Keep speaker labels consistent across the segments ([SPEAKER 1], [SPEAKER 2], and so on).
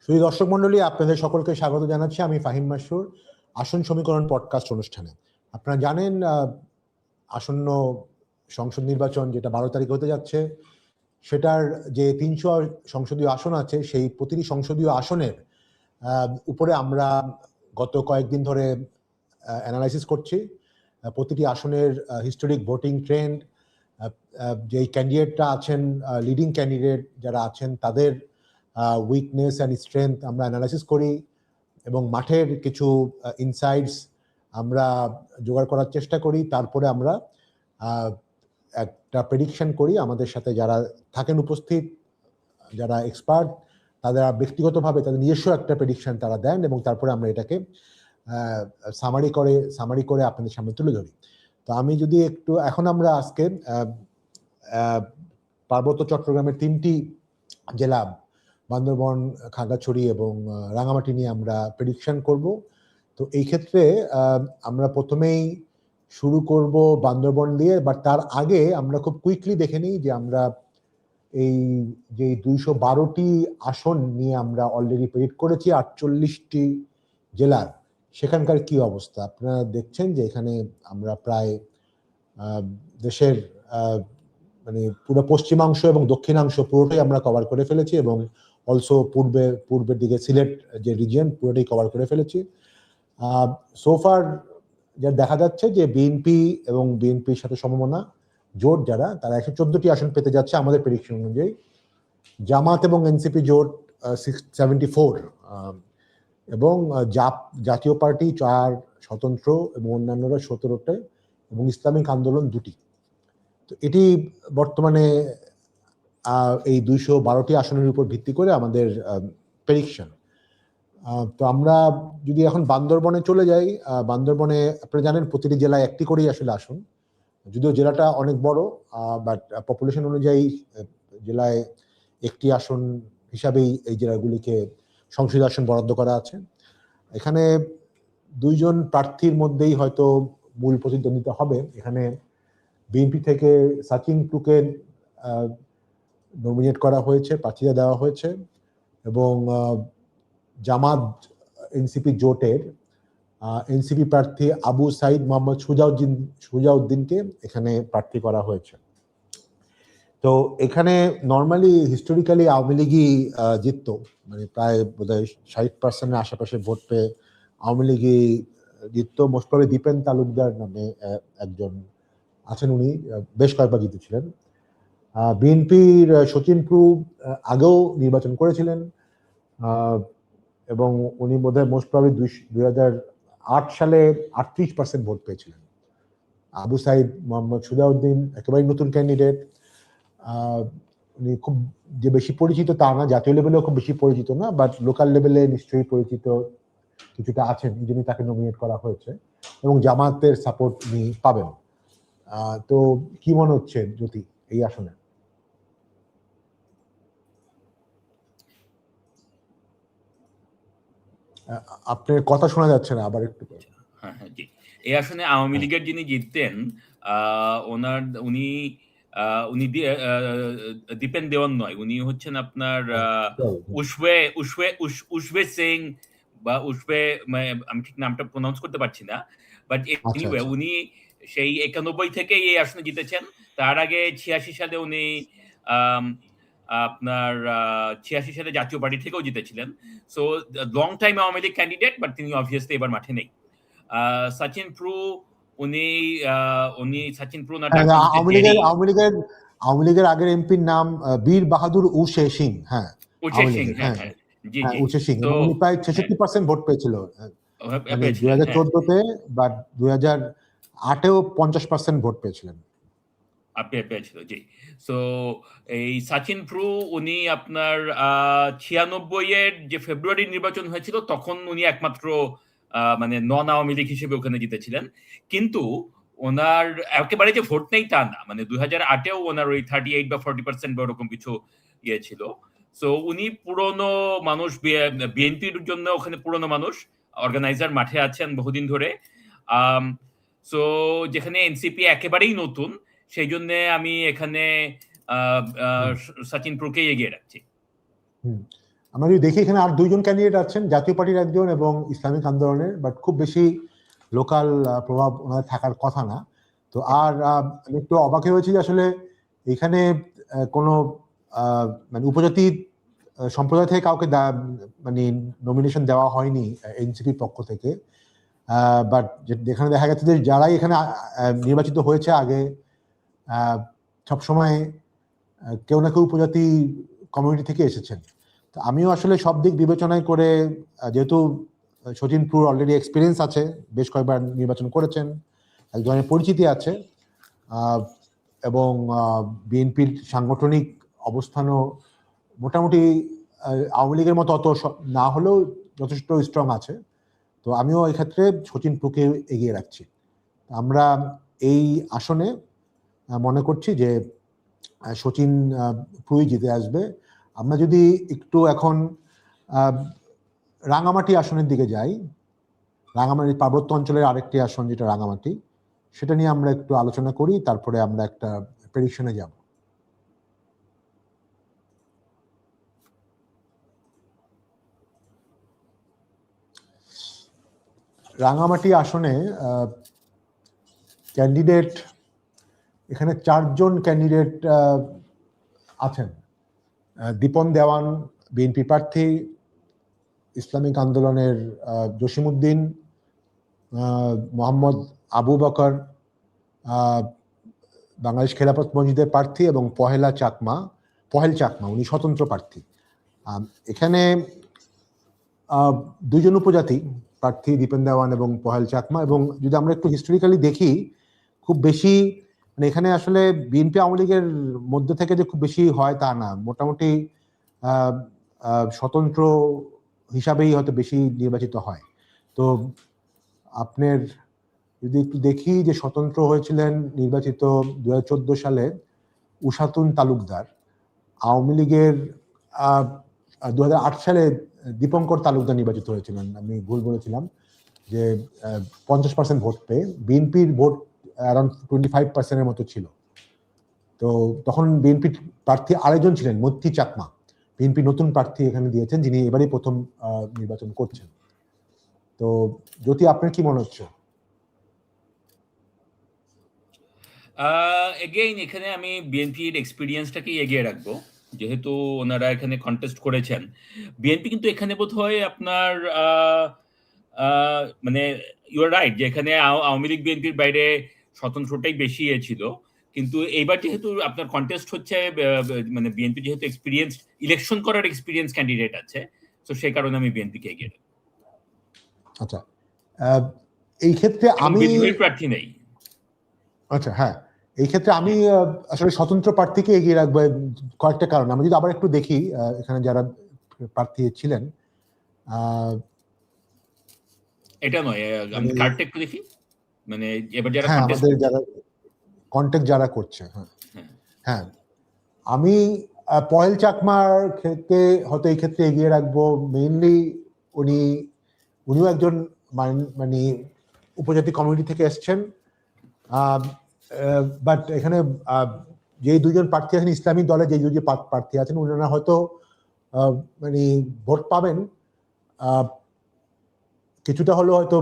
[SPEAKER 1] সুধী দর্শক মন্ডলী, আপনাদের সকলকে স্বাগত জানাচ্ছি। আমি ফাহিম মাসুর, আসন সমীকরণ পডকাস্ট অনুষ্ঠানে। আপনারা জানেন আসন্ন সংসদ নির্বাচন যেটা 12 তারিখ হতে যাচ্ছে, সেটার যে 300 সংসদীয় আসন আছে, সেই প্রতিটি সংসদীয় আসনের উপরে আমরা গত কয়েকদিন ধরে অ্যানালাইসিস করছি। প্রতিটি আসনের হিস্টোরিক ভোটিং ট্রেন্ড, যেই ক্যান্ডিডেটরা আছেন, লিডিং ক্যান্ডিডেট যারা আছেন, তাদের উইকনেস অ্যান্ড স্ট্রেংথ আমরা অ্যানালাইসিস করি এবং মাঠের কিছু ইনসাইটস আমরা জোগাড় করার চেষ্টা করি। তারপরে আমরা একটা প্রেডিকশন করি। আমাদের সাথে যারা থাকেন উপস্থিত, যারা এক্সপার্ট, তারা ব্যক্তিগতভাবে তাদের নিজস্ব একটা প্রেডিকশন তারা দেন এবং তারপরে আমরা এটাকে সামারি করে আপনাদের সামনে তুলে ধরি। তো আমি যদি একটু এখন আমরা আজকে পার্বত্য চট্টগ্রামের 3টি জেলা বান্দরবন, খাগড়াছড়ি এবং রাঙামাটি নিয়ে আমরা প্রেডিকশন করব। তো এই ক্ষেত্রে আমরা প্রথমেই শুরু করব বান্দরবন দিয়ে, বাট তার আগে আমরা খুব কুইকলি দেখে নিই যে আমরা এই যে 212টি আসন নিয়ে আমরা অলরেডি প্রেডিক্ট করেছি 48টি জেলার, সেখানকার কি অবস্থা আপনারা দেখছেন যে এখানে আমরা প্রায় দেশের মানে পুরো পশ্চিমাংশ এবং দক্ষিণাংশ পুরোটাই আমরা কভার করে ফেলেছি এবং অলসো পূর্বের দিকে সিলেট যে রিজিয়ন পুরোটাই কভার করে ফেলেছি। সোফার যা দেখা যাচ্ছে যে বিএনপি এবং বিএনপির সাথে সমমনা জোট যারা, তারা 114টি আসন পেতে যাচ্ছে আমাদের প্রেডিকশন অনুযায়ী। জামাত এবং এনসিপি জোট 74 এবং জাতীয় পার্টি 4, স্বতন্ত্র এবং অন্যান্যরা 17টা এবং ইসলামিক আন্দোলন 2টি। তো এটি বর্তমানে এই 212টি আসনের উপর ভিত্তি করে আমাদের প্রেডিকশন। তো আমরা যদি এখন বান্দরবনে চলে যাই, বান্দরবনে আপনারা জানেন প্রতিটি জেলায় একটি করেই আসলে আসন, যদিও জেলাটা অনেক বড়, বাট পপুলেশন অনুযায়ী জেলায় একটি আসন হিসাবেই এই জেলাগুলিকে সংসদীয় আসন বরাদ্দ করা আছে। এখানে 2 জন প্রার্থীর মধ্যেই হয়তো মূল প্রতিদ্বন্দ্বিতা হবে। এখানে বিএনপি থেকে সাচিন টুকে নমিনেট করা হয়েছে, প্রার্থীরা দেওয়া হয়েছে এবং জামাত এনসিপি জোটের এনসিপি প্রার্থী আবু সাইদ মোহাম্মদ সুজাউদ্দিনকে এখানে প্রার্থী করা হয়েছে। তো এখানে নর্মালি হিস্টোরিক্যালি আওয়ামী লীগই জিততো, মানে প্রায় বোধহয় 60% আশেপাশে ভোট পেয়ে আওয়ামী লীগই জিততো। মোস্ট প্রবাবলি দীপেন তালুকদার নামে একজন আছেন, উনি বেশ কয়েকবার জিতেছিলেন। বিএনপির শচীন প্রু আগেও নির্বাচন করেছিলেন এবং উনি বোধহয় মোস্ট প্রবাবলি 2008 সালে 38% ভোট পেয়েছিলেন। আবু সাইদ মোহাম্মদ সুজাউদ্দিন একেবারে নতুন ক্যান্ডিডেট। উনি খুব যে বেশি পরিচিত তা না, জাতীয় লেভেলেও খুব বেশি পরিচিত না, বাট লোকাল লেভেলে নিশ্চয়ই পরিচিত কিছুটা আছেন, এই জন্যই তাকে নমিনেট করা হয়েছে এবং জামাতের সাপোর্ট উনি পাবেন। তো কি মনে হচ্ছে জ্যোতি এই আসনে? আপনার কথা শোনা যাচ্ছে না, আবার একটু।
[SPEAKER 2] হ্যাঁ, জি। এই আসনে আওয়ামী লীগের যিনি জিততেন উনি দীপেন দেওয়ান নয়, উনি হচ্ছেন আপনার উশবে সিং বা উশবে, আমি ঠিক নামটা প্রোনাউন্স করতে পারছি না, বাট এনিওয়ে উনি সেই 91 থেকে এই আসনে জিতেছেন। তার আগে 86 সালে উনি আপনার 86 সালে জাতীয় পার্টি থেকেও জিতেছিলেন। So long time Awami League candidate, but তিনি অবভিয়াসলি এবার মাঠে নেই। সচিন প্রু সচিন প্রু না,
[SPEAKER 1] আওয়ামী লীগের আগের এমপির নাম বীর বাহাদুর উশে সিং। হ্যাঁ,
[SPEAKER 2] উশে সিং, হ্যাঁ, জি জি,
[SPEAKER 1] উশে সিং। উনি প্রায় 66% ভোট পেয়েছিল 2014-তে, বাট 2008-এও 50% ভোট পেয়েছিলেন।
[SPEAKER 2] পেয়েছিল, জি। সো এই সচিন প্রু উনি আপনার 96-এর যে ফেব্রুয়ারি নির্বাচন হয়েছিল তখন উনি একমাত্র মানে নন আওয়ামী লীগ হিসেবে ওখানে জিতেছিলেন। কিন্তু ওনার একেবারে যে ভোট নেই তা না, মানে 2008-এও ওনার ওই 38 বা 40% বা ওরকম কিছু ইয়ে ছিল। সো উনি পুরনো মানুষ, বিএনপির জন্য ওখানে পুরনো মানুষ, অর্গানাইজার, মাঠে আছেন বহুদিন ধরে। সো যেখানে এনসিপি একেবারেই নতুন, সেই জন্য আমি এখানে সচিন প্রুকে এগিয়ে রাখছি।
[SPEAKER 1] আমরা যদি দেখি এখানে আর দুইজন ক্যান্ডিডেট আছেন, জাতীয় পার্টির একজন এবং ইসলামিক আন্দোলনের, বাট খুব বেশি লোকাল প্রভাব ওনাদের থাকার কথা না। তো আর আমি একটু অবাক হয়েছি যে আসলে এখানে কোনো মানে উপজাতি সম্প্রদায় থেকে কাউকে মানে নমিনেশন দেওয়া হয়নি এনসিপির পক্ষ থেকে। বাট যেখানে দেখা গেছে যে যারাই এখানে নির্বাচিত হয়েছে আগে সবসময় কেউ না কেউ উপজাতি কমিউনিটি থেকে এসেছেন। তো আমিও আসলে সব দিক বিবেচনায় করে, যেহেতু শচীন প্রুর অলরেডি এক্সপিরিয়েন্স আছে, বেশ কয়েকবার নির্বাচন করেছেন, এক ধরনের পরিচিতি আছে, এবং বিএনপির সাংগঠনিক অবস্থানও মোটামুটি আওয়ামী লীগের মতো অত না হলেও যথেষ্ট স্ট্রং আছে। তো আমিও এই ক্ষেত্রে শচীন প্রুকে এগিয়ে রাখছি। আমরা এই আসনে মনে করছি যে শচীন প্রুই জিতে আসবে। আমরা যদি একটু এখন রাঙামাটি আসনের দিকে যাই, রাঙামাটি পার্বত্য অঞ্চলের আরেকটি আসন যেটা রাঙামাটি, সেটা নিয়ে আমরা একটু আলোচনা করি, তারপরে আমরা একটা প্রেডিকশনে যাব। রাঙামাটি আসনে ক্যান্ডিডেট, এখানে 4 জন ক্যান্ডিডেট আছেন। দীপন দেওয়ান বিএনপি প্রার্থী, ইসলামিক আন্দোলনের জসিমউদ্দিন, মোহাম্মদ আবু বকর বাংলাদেশ খেলাফত মসজিদের প্রার্থী, এবং পহেল চাকমা উনি স্বতন্ত্র প্রার্থী। এখানে 2 জন উপজাতি প্রার্থী, দীপেন দেওয়ান এবং পহেল চাকমা। এবং যদি আমরা একটু হিস্টোরিক্যালি দেখি, খুব বেশি মানে এখানে আসলে বিএনপি আওয়ামী লীগের মধ্যে থেকে যে খুব বেশি হয় তা না, মোটামুটি স্বতন্ত্র হিসাবেই হয়তো বেশি নির্বাচিত হয়। তো আপনার যদি একটু দেখি যে স্বতন্ত্র হয়েছিলেন নির্বাচিত 2014 সালে উশাতুন তালুকদার, আওয়ামী লীগের 2008 সালে দীপঙ্কর তালুকদার নির্বাচিত হয়েছিলেন। আমি ভুল বলেছিলাম যে 50% ভোট পেয়ে, বিএনপির ভোট অ্যারাউন্ড 25% মতো ছিল। তো তখন বিএনপি প্রার্থী আরেকজন ছিলেন মৈত্রী চাকমা, বিএনপি নতুন প্রার্থী এখানে দিয়েছেন, যিনি এবারই প্রথম নির্বাচন করছেন। তো জ্যোতি, আপনার কি মনে হচ্ছে?
[SPEAKER 2] এগেইন এখানে আমি বিএনপির এক্সপিরিয়েন্সটাকে এগিয়ে রাখবো, যেহেতু ওনারা এখানে কন্টেস্ট করেছেন। বিএনপি কিন্তু এখানে বোধহয় আপনার মানে ইউর রাইট যে এখানে আওয়ামী লীগ বিএনপির বাইরে স্বতন্ত্রটাই বেশি ছিল, কিন্তু এইবার যেহেতু আপনার কন্টেস্ট হচ্ছে মানে বিএনপি যেহেতু এক্সপিরিয়েন্স ইলেকশন করার এক্সপিরিয়েন্স ক্যান্ডিডেট আছে, তো সেই কারণে আমি বিএনপিকে এগিয়ে রাখবো।
[SPEAKER 1] আচ্ছা, এই ক্ষেত্রে আমি
[SPEAKER 2] বিদ্রোহী প্রার্থী নেই।
[SPEAKER 1] আচ্ছা, হ্যাঁ, এই ক্ষেত্রে আমি আসলে স্বতন্ত্র প্রার্থীকে এগিয়ে রাখবো কয়েকটা কারণ। আমি যদি আবার একটু দেখি এখানে যারা প্রার্থী ছিলেন,
[SPEAKER 2] এটা নয়, আমি কার্ডটা একটু দেখি, মানে এবার যারা
[SPEAKER 1] আমাদের যারা কন্টেস্ট যারা করছে, হ্যাঁ, আমি পহেল চাকমার ক্ষেত্রে হয়তো এই ক্ষেত্রে এগিয়ে রাখবো। মেইনলি উনিও একজন মানে উপজাতি কমিউনিটি থেকে এসছেন, বাট এখানে যে 2 জন প্রার্থী আছেন ইসলামী দলে, যে 2 জন প্রার্থী আছেন, ওনারা হয়তো মানে ভোট পাবেন, কিছুটা হলেও হয়তো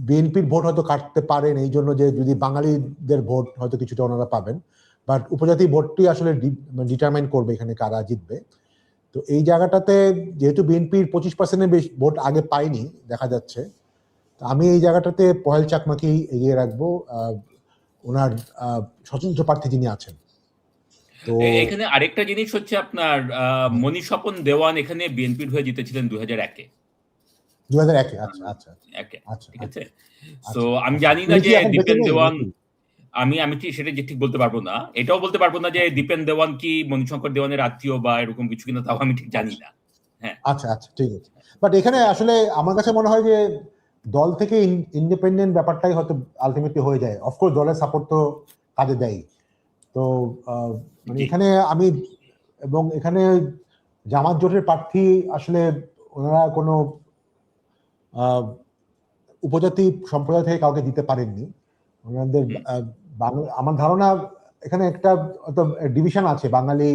[SPEAKER 1] বিএনপির ভোট হয়তো কাটতে পারেন, এই জন্য যে যদি বাঙালিদের ভোট হয়তো কিছুটা ওনারা পাবেন, বাট উপজাতি ভোটটি আসলে ডিটারমাইন করবে এখানে কারা জিতবে। তো এই জায়গাটাতে যেহেতু বিএনপির 25%-এর বেশি ভোট আগে পায়নি দেখা যাচ্ছে, আমি এই জায়গাটাতে পহেল চাকমাকেই এগিয়ে রাখবো, ওনার স্বতন্ত্র প্রার্থী যিনি আছেন।
[SPEAKER 2] তো এখানে আরেকটা জিনিস হচ্ছে আপনার মনীস্বপন দেওয়ান এখানে বিএনপির হয়ে জিতেছিলেন 2001-এ।
[SPEAKER 1] 2001-এ? আচ্ছা আচ্ছা আচ্ছা,
[SPEAKER 2] ঠিক আছে। তো আমি জানি না যে দীপেন দেওয়ান, আমি ঠিক সেটা ঠিক বলতে পারবো না, এটাও বলতে পারবো না যে দীপেন দেওয়ান কি মণিশঙ্কর দেওয়ানের আত্মীয় বা এরকম কিছু কিনা, তাও আমি ঠিক জানি না। হ্যাঁ,
[SPEAKER 1] আচ্ছা আচ্ছা, ঠিক আছে। বাট এখানে আসলে আমার কাছে মনে হয় যে দল থেকে ইন্ডিপেন্ডেন্ট ব্যাপারটাই হয়তো আলটিমেটলি হয়ে যায়। অফকোর্স দলের সাপোর্ট তো কাজে দেয়। তো মানে এখানে আমি, এবং এখানে জামাত জোটের প্রার্থী আসলে ওনারা কোনো উপজাতি সম্প্রদায় থেকে কাউকে দিতে পারেননি ওনাদের। আমার ধারণা এখানে একটা ডিভিশন আছে, বাঙালি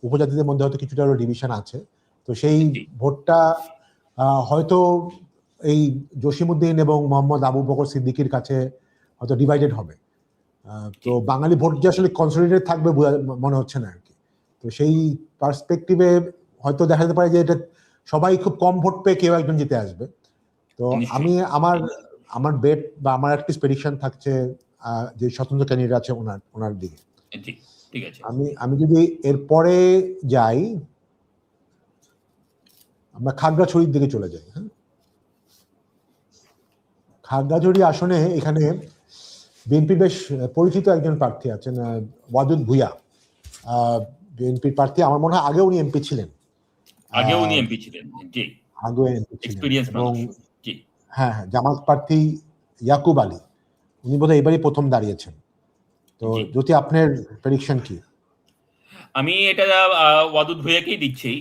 [SPEAKER 1] উপজাতিদের মধ্যে হয়তো কিছুটা ডিভিশন আছে, তো সেই ভোটটা হয়তো এই জসিমউদ্দিন এবং মোহাম্মদ আবু বকর সিদ্দিকীর কাছে হয়তো ডিভাইডেড হবে। তো বাঙালি ভোট যে আসলে কনসলিডেটেড থাকবে মনে হচ্ছে না আর কি। তো সেই পার্সপেক্টিভে হয়তো দেখা যেতে পারে যে এটা সবাই খুব কম ভোট পেয়ে কেউ একজন জিতে আসবে। তো আমি আমার বেট বা আমার একটা প্রেডিকশন থাকছে যে স্বতন্ত্র ক্যান্ডিডেট আছে ওনার দিকে।
[SPEAKER 2] ঠিক আছে,
[SPEAKER 1] আমি যদি এরপরে যাই, আমরা খাগড়াছড়ির দিকে চলে যাই। হ্যাঁ, খাগড়াছড়ি আসনে এখানে বিএনপির বেশ পরিচিত একজন প্রার্থী আছেন, ওয়াদুদ ভুঁইয়া, বিএনপির প্রার্থী। আমার মনে হয় আগে উনি এমপি ছিলেন। এবং হ্যাঁ, জামাত প্রার্থী ইয়াকুব আলী, উনি বোধহয় এবারই প্রথম দাঁড়িয়েছেন। তো যদি আপনার প্রেডিকশন কি?
[SPEAKER 2] আমি এটা ওয়াদুদ ভুঁইয়াকেই দিচ্ছি।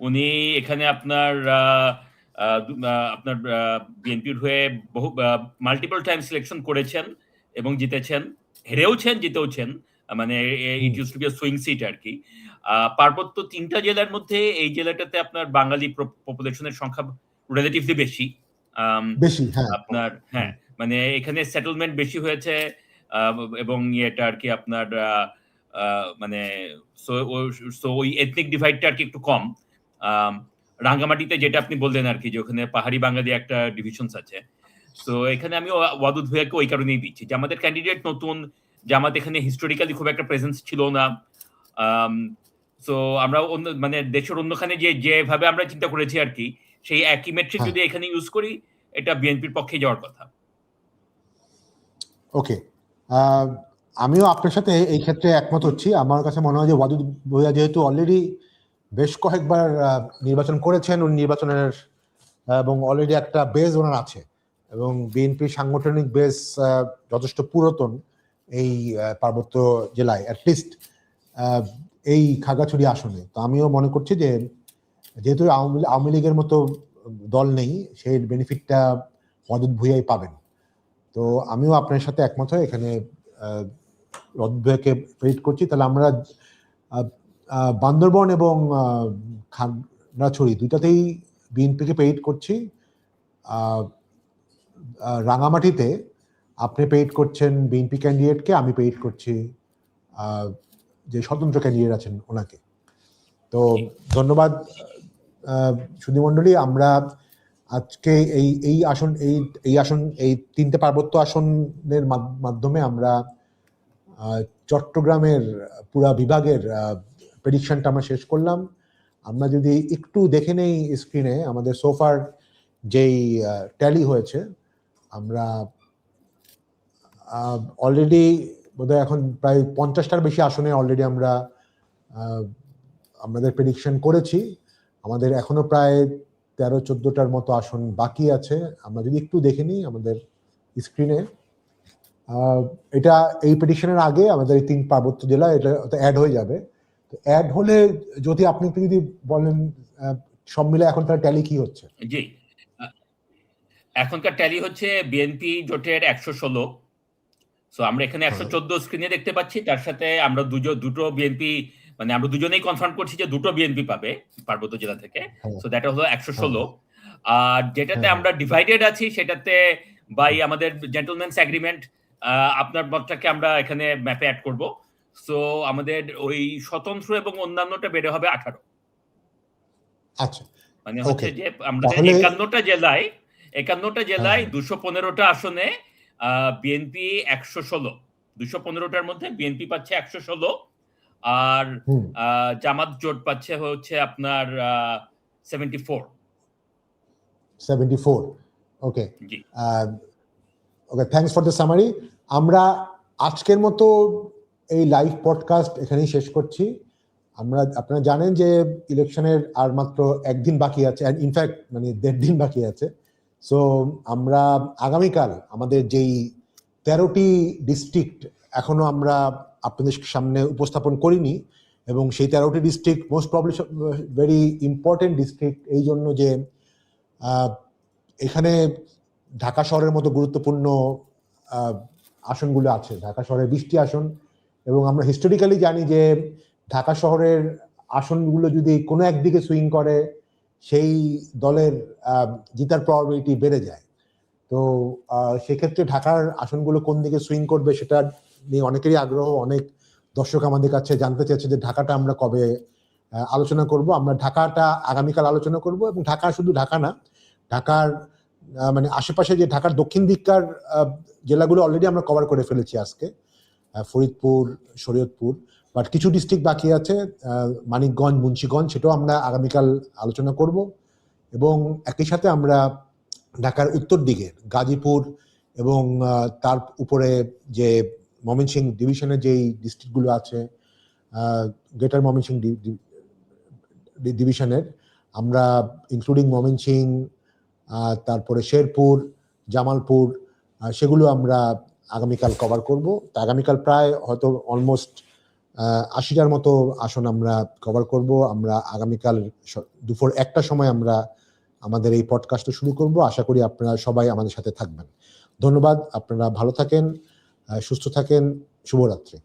[SPEAKER 2] উনি এখানে আপনার বিএনপির হয়ে বহু মাল্টিপল টাইম সিলেকশন করেছেন এবং জিতেছেন, হেরেওছেন, জিতেওছেন। মানে it use to be a swing seat আর কি। পার্বত্য 3টা জেলার মধ্যে এই জেলাটাতে আপনার বাঙালি পপুলেশনের সংখ্যা রিলেটিভলি বেশি। আপনার হ্যাঁ, মানে এখানে সেটেলমেন্ট বেশি হয়েছে এবং এটা আর কি আপনার মানে ওই এথনিক ডিভাইডটা আর কি একটু কম। রাঙ্গামাটিতে যেটা আপনি বললেন আর কি, যে ওখানে পাহাড়ি বাঙালি একটা ডিভিশনস আছে। সো এখানে আমি ওয়াদুদ ভুঁইয়াকে ওই কারণেই দিচ্ছি যে আমাদের ক্যান্ডিডেট নতুন, জামাত এখানে হিস্টোরিক্যালি খুব একটা প্রেজেন্স ছিল না। সো আমরা মানে দেশের অন্যখানে যেভাবে আমরা চিন্তা করেছি আর কি, সেই একই মেট্রিক যদি এখানে ইউজ করি, এটা বিএনপির পক্ষে যাওয়ার কথা।
[SPEAKER 1] ওকে, আমিও আপনার সাথে এই ক্ষেত্রে একমত হচ্ছি। আমার কাছে মনে হয় যে ওয়াদুদ ভুঁইয়া যেহেতু অলরেডি বেশ কয়েকবার নির্বাচন করেছেন, উনি নির্বাচনের এবং অলরেডি একটা বেজ ওনার আছে, এবং বিএনপির সাংগঠনিক বেজ যথেষ্ট পুরাতন এই পার্বত্য জেলায়, অ্যাটলিস্ট এই খাগড়াছড়ি আসনে। তো আমিও মনে করছি যে যেহেতু আওয়ামী লীগের মতো দল নেই, সেই বেনিফিটটা ওয়াদুদ ভুঁইয়াই পাবেন। তো আমিও আপনার সাথে একমত হয়ে এখানে ওয়াদুদ ভুঁইয়াকে প্রেডিক্ট করছি। তাহলে আমরা বান্দরবন এবং খাগড়াছড়ি দুইটাতেই বিএনপিকে প্রেডিক্ট করছি। রাঙামাটিতে আপনি প্রেডিক্ট করছেন বিএনপি ক্যান্ডিডেটকে, আমি প্রেডিক্ট করছি যে স্বতন্ত্র ক্যান্ডিডেট আছেন ওনাকে। তো ধন্যবাদ সুধীমণ্ডলী। আমরা আজকে এই আসন এই 3টে পার্বত্য আসনের মাধ্যমে আমরা চট্টগ্রামের পুরা বিভাগের প্রেডিকশনটা আমরা শেষ করলাম। আমরা যদি একটু দেখে নেই স্ক্রিনে আমাদের সোফার যেই ট্যালি হয়েছে, আমরা অলরেডি বোধহয় এখন প্রায় 50টার বেশি আসনে অলরেডি আমরা আমাদের প্রেডিকশন করেছি। আমাদের এখনো প্রায় 13-14টার মতো আসন বাকি আছে। আমরা যদি একটু দেখে নিই আমাদের স্ক্রিনে, এটা এই প্রেডিকশনের আগে আমাদের এই 3 পার্বত্য জেলা এটা অ্যাড হয়ে যাবে। তো অ্যাড হলে যদি আপনি একটু যদি বলেন সব মিলে এখন তার ট্যালি কি হচ্ছে?
[SPEAKER 2] জি, এখনকার ট্যালি হচ্ছে বিএনপি জোটের 116। সো আমরা এখানে 114 স্ক্রিনে দেখতে পাচ্ছি। তার সাথে আমরা দুটো বিএনপি, মানে আমরা দুজনেই কনফার্ম করছি যে দুটো বিএনপি পাবে পার্বত্য জেলা থেকে। সো দ্যাট হলো 116। আর যেটাতে আমরা ডিভাইডেড আছি সেটাতে বাই আমাদের জেন্টলম্যানস এগ্রিমেন্ট আপনার মতটাকে আমরা এখানে ম্যাপে অ্যাড করব। সো আমাদের ওই স্বতন্ত্র এবং অন্যান্যটা বেড়ে হবে 18।
[SPEAKER 1] আচ্ছা,
[SPEAKER 2] মানে হচ্ছে যে আমাদের 51টা জেলায় 215টা আসনে বিএনপি 116, 215টার মধ্যে বিএনপি পাচ্ছে 116, আর জামাত জোট পাচ্ছে হচ্ছে আপনার 74।
[SPEAKER 1] ওকে, ওকে, থ্যাঙ্কস ফর দ্য সামারি। আমরা আজকের মতো এই লাইভ পডকাস্ট এখানেই শেষ করছি। আপনারা জানেন যে ইলেকশনের আর মাত্র 1 দিন বাকি আছে, ইনফ্যাক্ট মানে 1.5 দিন বাকি আছে। সো আমরা আগামীকাল আমাদের যেই 13টি ডিস্ট্রিক্ট এখনো আমরা আপনাদের সামনে উপস্থাপন করিনি, এবং সেই 13টি district most probably very important district এই জন্য যে এখানে ঢাকা শহরের মতো গুরুত্বপূর্ণ আসনগুলো আছে। ঢাকা শহরের 20টি আসন, এবং আমরা হিস্টোরিক্যালি জানি যে ঢাকা শহরের আসনগুলো যদি কোনো একদিকে সুইং করে সেই দলের জিতার প্রবাবিলিটি বেড়ে যায়। তো সেক্ষেত্রে ঢাকার আসনগুলো কোন দিকে সুইং করবে সেটা নিয়ে অনেকেরই আগ্রহ। অনেক দর্শক আমাদের কাছে জানতে চাইছে যে ঢাকাটা আমরা কবে আলোচনা করব। আমরা ঢাকাটা আগামীকাল আলোচনা করব, এবং ঢাকা শুধু ঢাকা না, ঢাকার মানে আশেপাশে যে ঢাকার দক্ষিণ দিককার জেলাগুলো অলরেডি আমরা কভার করে ফেলেছি আজকে, ফরিদপুর, শরীয়তপুর, বাট কিছু ডিস্ট্রিক্ট বাকি আছে, মানিকগঞ্জ, মুন্সিগঞ্জ, সেটাও আমরা আগামীকাল আলোচনা করব। এবং একই সাথে আমরা ঢাকার উত্তর দিকে গাজীপুর এবং তার উপরে যে ময়মনসিংহ ডিভিশনের যেই ডিস্ট্রিক্টগুলো আছে, গ্রেটার ময়মনসিংহ ডিভিশনের, আমরা ইনক্লুডিং ময়মনসিংহ, তারপরে শেরপুর, জামালপুর, সেগুলো আমরা আগামীকাল কভার করব। তা আগামীকাল প্রায় হয়তো অলমোস্ট 80টার মতো আসন আমরা কভার করব। আমরা আগামীকাল দুপুর 1টার সময় আমরা আমাদের এই পডকাস্টটা শুরু করব। আশা করি আপনারা সবাই আমাদের সাথে থাকবেন। ধন্যবাদ। আপনারা ভালো থাকেন, সুস্থ থাকেন। শুভরাত্রি।